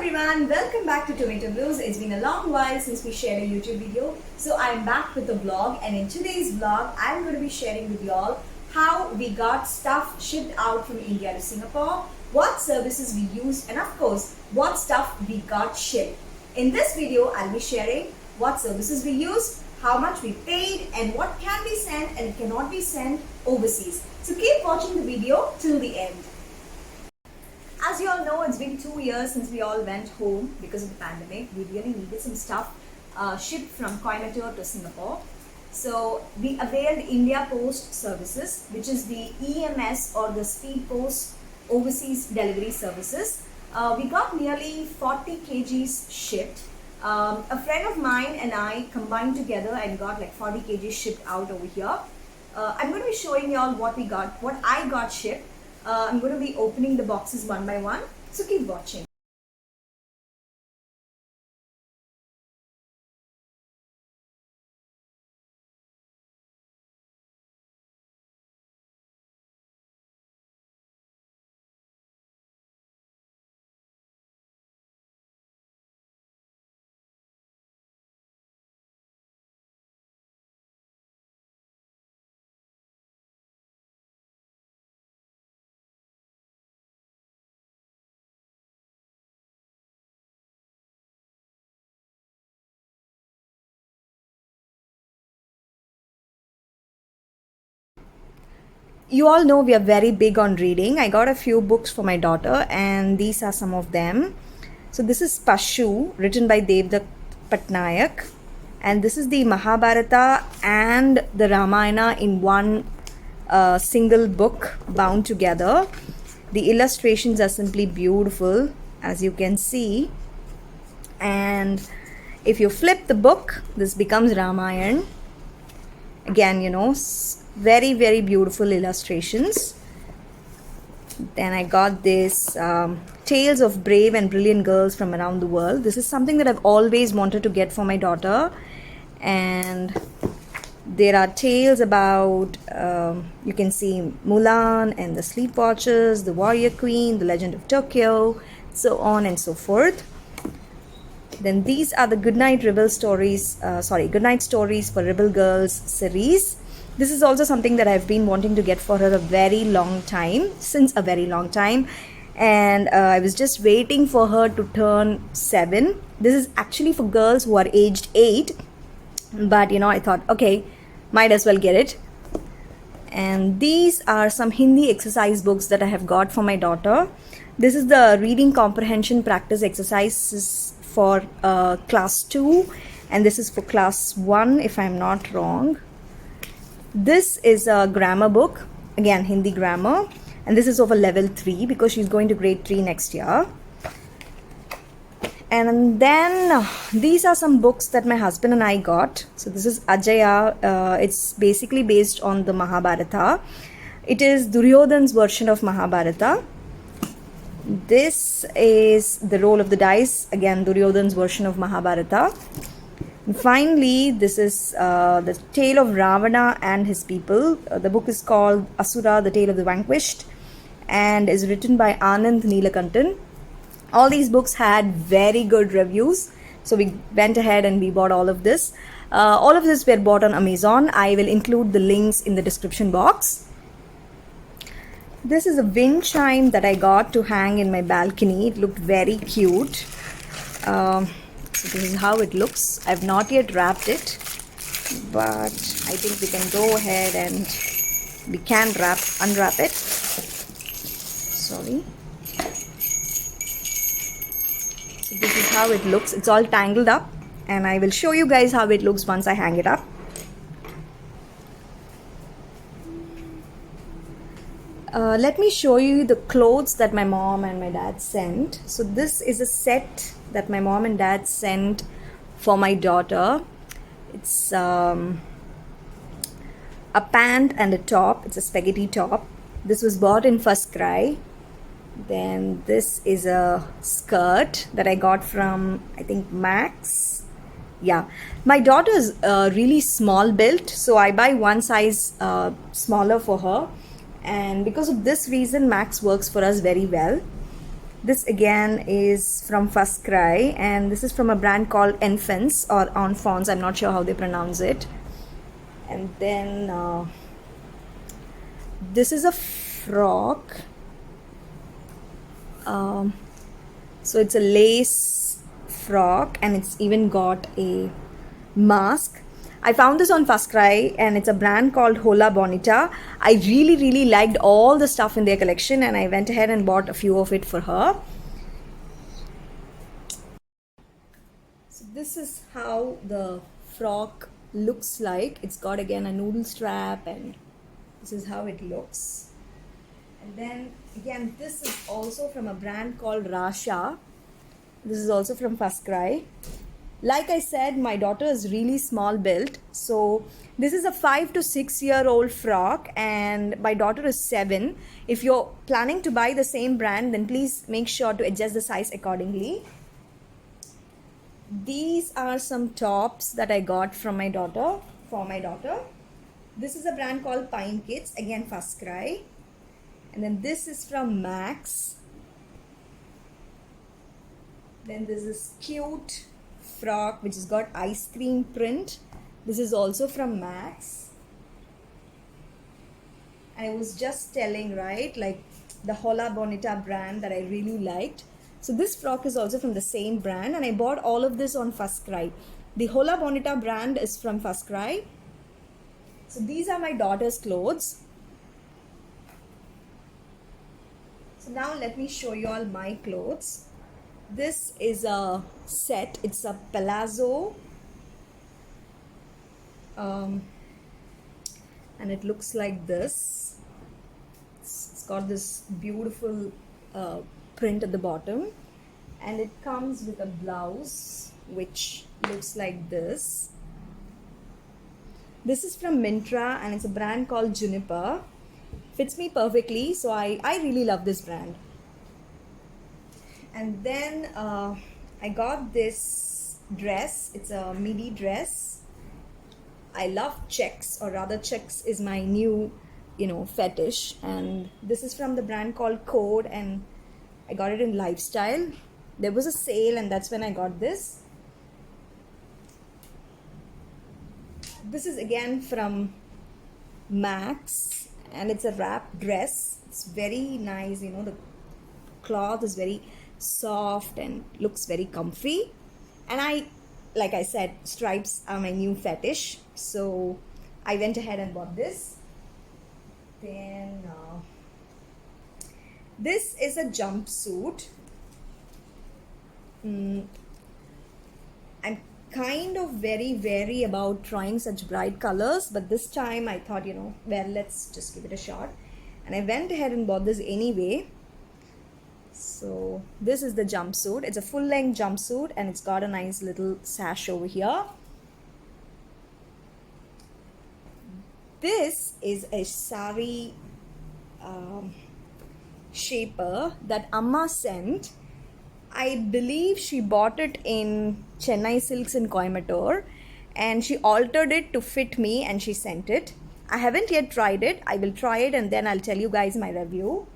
everyone, welcome back to Tomato Blues. It's been a long while since we shared a YouTube video. So I'm back with a vlog, and in today's vlog I'm going to be sharing with y'all how we got stuff shipped out from India to Singapore, what services we used, and of course what stuff we got shipped. In this video I'll be sharing what services we used, how much we paid, and what can be sent and cannot be sent overseas. So keep watching the video till the end. As you all know, it's been 2 years since we all went home because of the pandemic. We really needed some stuff shipped from Coimbatore to Singapore. So we availed India Post services, which is the EMS or the Speed Post Overseas Delivery Services. We got nearly 40 kgs shipped. A friend of mine and I combined together and got like 40 kgs shipped out over here. I'm going to be showing you all what I got shipped. I'm going to be opening the boxes one by one, so keep watching. You all know we are very big on reading. I got a few books for my daughter, and these are some of them. So this is Pashu, written by Devdutt Patnaik, and this is the Mahabharata and the Ramayana in one single book bound together. The illustrations are simply beautiful, as you can see, and if you flip the book, this becomes Ramayana. Again, you know, very beautiful illustrations. Then I got this Tales of Brave and Brilliant Girls from Around the World. This is something that I've always wanted to get for my daughter, and there are tales about you can see Mulan and the Sleepwalkers, the Warrior Queen, the Legend of Tokyo, so on and so forth. Then these are the Goodnight Stories for Rebel Girls series. This is also something that I've been wanting to get for her since a very long time, and I was just waiting for her to turn 7. This is actually for girls who are aged 8, but you know, I thought, okay, might as well get it. And these are some Hindi exercise books that I have got for my daughter. This is the reading comprehension practice exercises for class 2, and this is for class 1 if I'm not wrong. This is a grammar book, again Hindi grammar, and this is over level 3 because she's going to grade 3 next year. And then these are some books that my husband and I got. So this is Ajaya. It's basically based on the Mahabharata. It is Duryodhan's version of Mahabharata. This is The Roll of the Dice, again Duryodhan's version of Mahabharata. And finally, this is the tale of Ravana and his people. The book is called Asura, the Tale of the Vanquished, and is written by Anand Neelakantan. All these books had very good reviews, so we went ahead and we bought all of this. All of this were bought on Amazon. I will include the links in the description box. This is a wind chime that I got to hang in my balcony. It looked very cute. So this is how it looks. I've not yet wrapped it, but I think we can go ahead and we can unwrap it. Sorry. So this is how it looks. It's all tangled up, and I will show you guys how it looks once I hang it up. Let me show you the clothes that my mom and my dad sent. So this is a set that my mom and dad sent for my daughter. It's a pant and a top. It's a spaghetti top. This was bought in First Cry. Then this is a skirt that I got from, I think, Max. Yeah, my daughter is really small built, so I buy one size smaller for her, and because of this reason Max works for us very well. This again is from First Cry, and this is from a brand called Enfants or Enfants. I'm not sure how they pronounce it. And then this is a frock. So it's a lace frock, and it's even got a mask. I found this on First Cry, and it's a brand called Hola Bonita. I really liked all the stuff in their collection, and I went ahead and bought a few of it for her. So this is how the frock looks like. It's got again a noodle strap, and this is how it looks. And then again, this is also from a brand called Rasha. This is also from First Cry. Like I said, my daughter is really small built, so this is a 5 to 6 year old frock, and my daughter is 7. If you're planning to buy the same brand, then please make sure to adjust the size accordingly. These are some tops that I got from my daughter, for my daughter. This is a brand called Pine Kids, again First Cry. And then this is from Max. Then there's this cute frock which has got ice cream print. This is also from Max. And I was just telling, right, like the Hola Bonita brand that I really liked. So this frock is also from the same brand, and I bought all of this on First Cry. The Hola Bonita brand is from First Cry. So these are my daughter's clothes. So now let me show you all my clothes. This is a set. It's a palazzo. And it looks like this. It's got this beautiful print at the bottom. And it comes with a blouse which looks like this. This is from Myntra, and it's a brand called Juniper. Fits me perfectly, so I really love this brand. And then I got this dress. It's a midi dress. I love checks, or rather checks is my new, fetish. And this is from the brand called Code, and I got it in Lifestyle. There was a sale, and that's when I got this. This is again from Max, and it's a wrap dress. It's very nice, the cloth is very soft and looks very comfy. And like I said, stripes are my new fetish, so I went ahead and bought this. Then this is a jumpsuit. I'm kind of very wary about trying such bright colors, but this time I thought, well, let's just give it a shot, and I went ahead and bought this anyway. So this is the jumpsuit. It's a full-length jumpsuit, and it's got a nice little sash over here. This is a sari shaper that Amma sent. I believe she bought it in Chennai Silks in Coimbatore, and she altered it to fit me, and she sent it. I haven't yet tried it. I will try it, and then I'll tell you guys my review.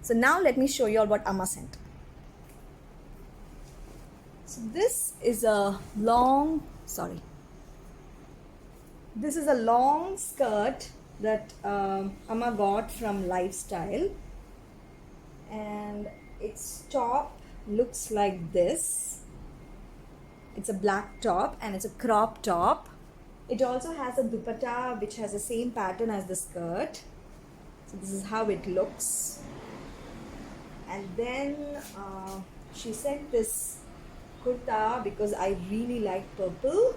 So now let me show you all what Amma sent. So this is a long skirt that Amma got from Lifestyle, and its top looks like this. It's a black top, and it's a crop top. It also has a dupatta which has the same pattern as the skirt. So this is how it looks. And then she sent this kurta because I really like purple.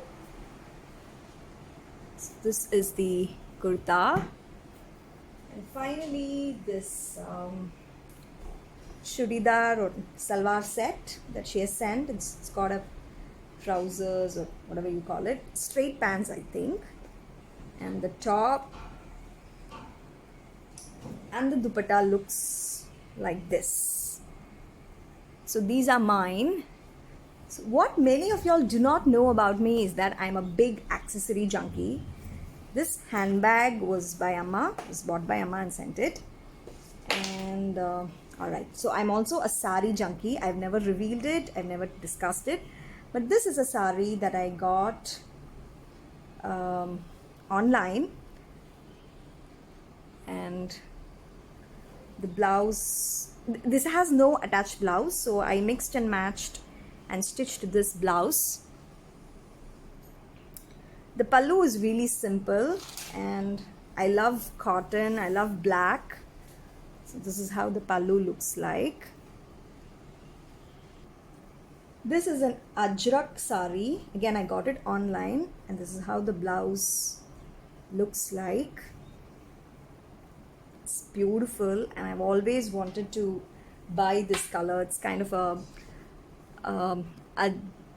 So this is the kurta. And finally this churidar or salwar set that she has sent. It's got a trousers or whatever you call it, straight pants I think, and the top and the dupatta looks like this. So these are mine. So what many of y'all do not know about me is that I'm a big accessory junkie. This handbag was by Amma, was bought by Amma and sent it. And And all right, so I'm also a sari junkie. I've never revealed it, I've never discussed it, but this is a sari that I got online, and the blouse, this has no attached blouse, so I mixed and matched and stitched this blouse. The pallu is really simple, and I love cotton, I love black. So this is how the pallu looks like. This is an ajrak sari. Again, I got it online, and this is how the blouse looks like. It's beautiful, and I've always wanted to buy this color. It's kind of a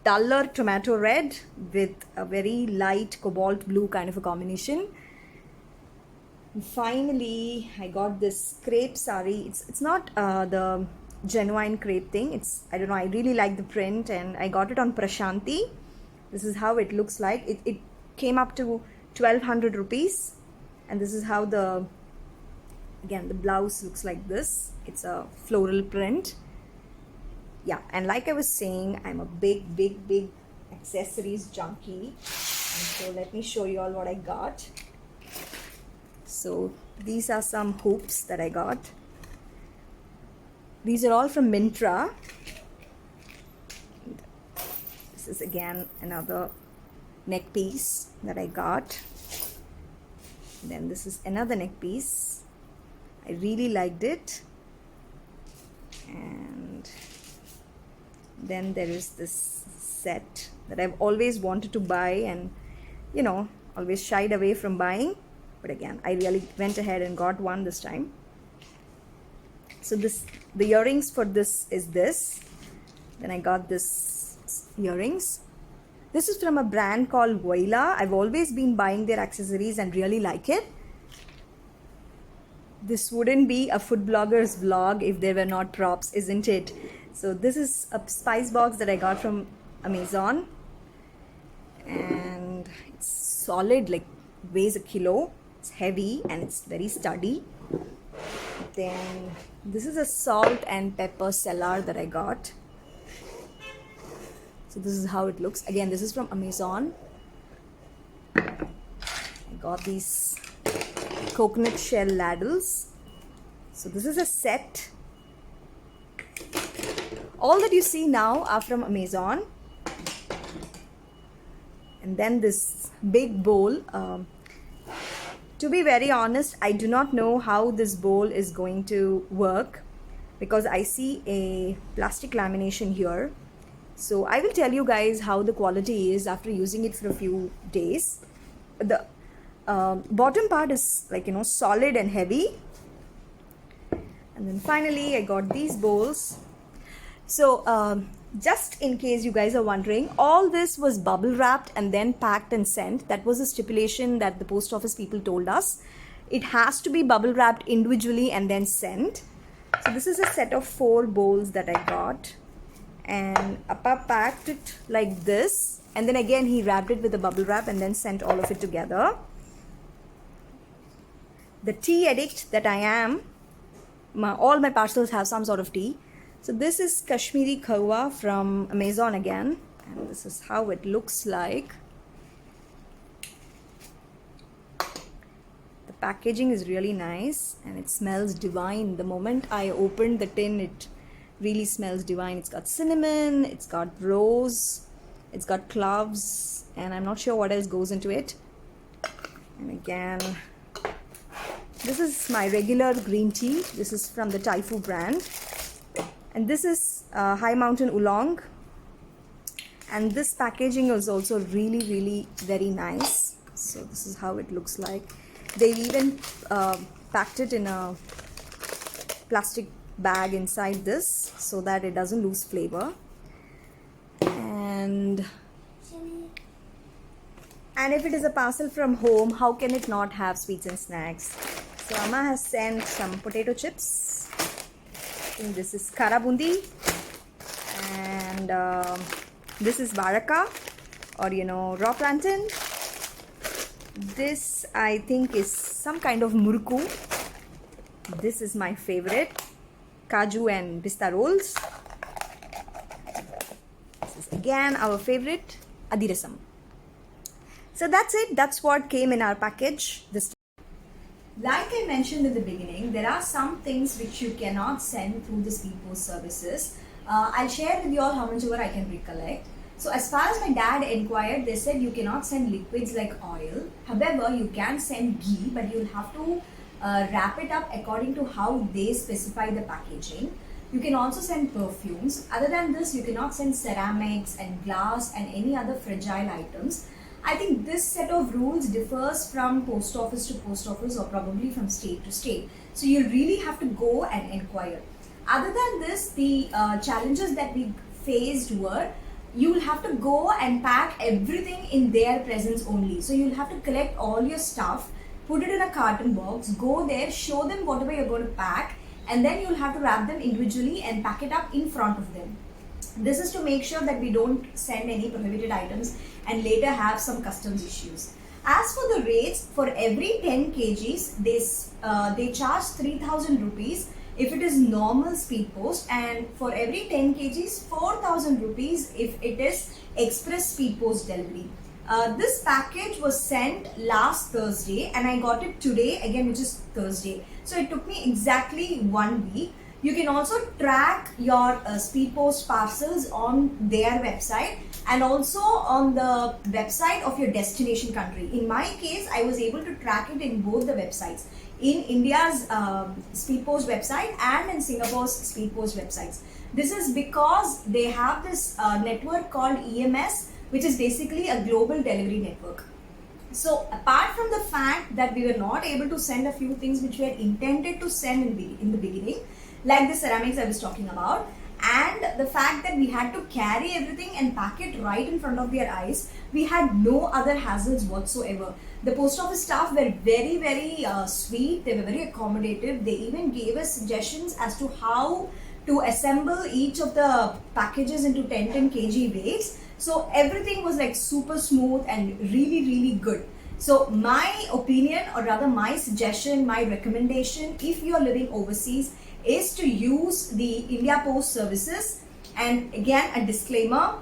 duller tomato red with a very light cobalt blue kind of a combination. And finally, I got this crepe sari. It's not the genuine crepe thing. It's, I don't know, I really like the print, and I got it on Prashanti. This is how it looks like. It came up to 1200 rupees, and this is how the, again, the blouse looks like this. It's a floral print. Yeah, and like I was saying, I'm a big accessories junkie, and so let me show you all what I got. So these are some hoops that I got. These are all from Myntra. This is again another neck piece that I got. Then this is another neck piece. I really liked it. And then there is this set that I've always wanted to buy, and you know, always shied away from buying, but again, I really went ahead and got one this time. So this, the earrings for this is this. Then I got this earrings. This is from a brand called Voila. I've always been buying their accessories and really like it. This wouldn't be a food blogger's vlog if there were not props, isn't it? So this is a spice box that I got from Amazon, and it's solid, like weighs a kilo. It's heavy and it's very sturdy. Then this is a salt and pepper cellar that I got. So this is how it looks. Again, this is from Amazon. I got these coconut shell ladles. So this is a set. All that you see now are from Amazon. And then this big bowl. To be very honest, I do not know how this bowl is going to work, because I see a plastic lamination here. So I will tell you guys how the quality is after using it for a few days. The bottom part is, like, you know, solid and heavy. And then finally I got these bowls. So just in case you guys are wondering, all this was bubble wrapped and then packed and sent. That was a stipulation that the post office people told us. It has to be bubble wrapped individually and then sent. So this is a set of 4 bowls that I got, and Appa packed it like this, and then again he wrapped it with a bubble wrap and then sent all of it together. The tea addict that I am, all my parcels have some sort of tea. So this is Kashmiri Kahwa from Amazon again, and this is how it looks like. The packaging is really nice and it smells divine. The moment I opened the tin, it really smells divine. It's got cinnamon, it's got rose, it's got cloves, and I'm not sure what else goes into it. And again, this is my regular green tea. This is from the Taifu brand. And this is High Mountain Oolong, and this packaging is also really very nice. So this is how it looks like. They even packed it in a plastic bag inside this so that it doesn't lose flavor. And if it is a parcel from home, how can it not have sweets and snacks? So Amma has sent some potato chips. This is karabundi, and this is baraka, or you know, raw plantain. This I think is some kind of murku. This is my favorite. kaju and pista rolls. This is again our favorite adirasam. So that's it. That's what came in our package this time. Like I mentioned in the beginning, there are some things which you cannot send through the speed post services. I'll share with you all how much ever I can recollect. So as far as my dad inquired, they said you cannot send liquids like oil. However, you can send ghee, but you'll have to wrap it up according to how they specify the packaging. You can also send perfumes. Other than this, you cannot send ceramics and glass and any other fragile items. I think this set of rules differs from post office to post office or probably from state to state. So you really have to go and inquire. Other than this, the challenges that we faced were you will have to go and pack everything in their presence only. So you'll have to collect all your stuff, put it in a carton box, go there, show them whatever you're going to pack, and then you'll have to wrap them individually and pack it up in front of them. This is to make sure that we don't send any prohibited items and later have some customs issues. As for the rates, for every 10 kgs, they charge 3,000 rupees if it is normal speed post, and for every 10 kgs, 4,000 rupees if it is express speed post delivery. This package was sent last Thursday and I got it today again, which is Thursday. So it took me exactly 1 week. You can also track your speed post parcels on their website and also on the website of your destination country. In my case, I was able to track it in both the websites, in India's speed post website and in Singapore's speed post websites. This is because they have this network called EMS, which is basically a global delivery network. So apart from the fact that we were not able to send a few things which we had intended to send in the beginning, like the ceramics I was talking about, and the fact that we had to carry everything and pack it right in front of their eyes, we had no other hassles whatsoever. The post office staff were very sweet, they were very accommodative. They even gave us suggestions as to how to assemble each of the packages into 10 kg weights. So everything was like super smooth and really good. So my opinion, or rather my suggestion, my recommendation, if you are living overseas, is to use the India Post services. And again, a disclaimer,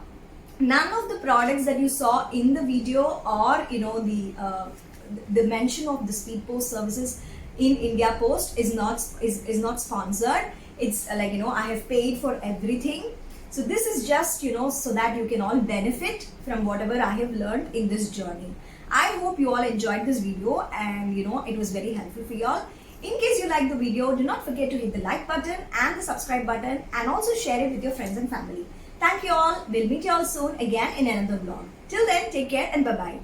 none of the products that you saw in the video or the mention of the speed post services in India Post is not sponsored. It's like, I have paid for everything. So this is just, so that you can all benefit from whatever I have learned in this journey. I hope you all enjoyed this video and it was very helpful for you all. In case you like the video, do not forget to hit the like button and the subscribe button, and also share it with your friends and family. Thank you all. We'll meet you all soon again in another vlog. Till then, take care and bye-bye.